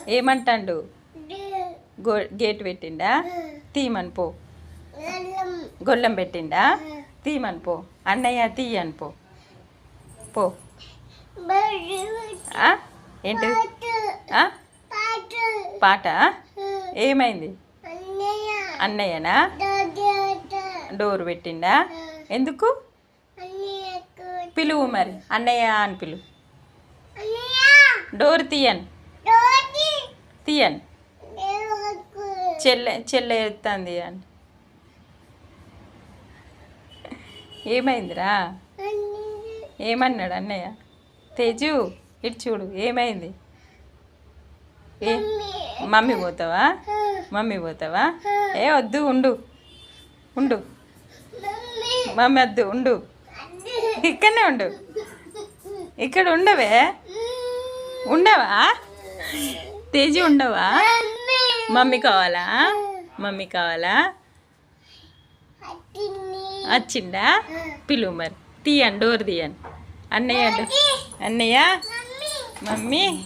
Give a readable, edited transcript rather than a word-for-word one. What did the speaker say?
ఏమంటాడు? గేట్ పెట్టిండా? తీయమని పో. గొల్లెం పెట్టిండా? తీయమని పో. అన్నయ్య తీయని పో. పో. ఏంటిది? పాట ఏమైంది? అన్నయ్యనా? డోర్ పెట్టిండా? ఎందుకు? పిలువు మరి, అన్నయ్య అని పిలువు. డోర్ తీయను. తీయను. చెల్లె ఎత్తాంది అని. ఏమైందిరా? ఏమన్నాడు అన్నయ్య? తేజు ఇటు చూడు, ఏమైంది? మమ్మీ పోతావా? మమ్మీ పోతావా? ఏ వద్దు, ఉండు ఉండు. మమ్మీ వద్దు, ఉండు. ఇక్కడనే ఉండు. ఇక్కడ ఉండవే. ఉండవా తేజు? ఉండవా? మమ్మీ కావాలా? మమ్మీ కావాలా? వచ్చిండా? పిలువు మరి. తీయండి, డోర్ తీయండి. అన్నయ్య, అన్నయ్య, మమ్మీ.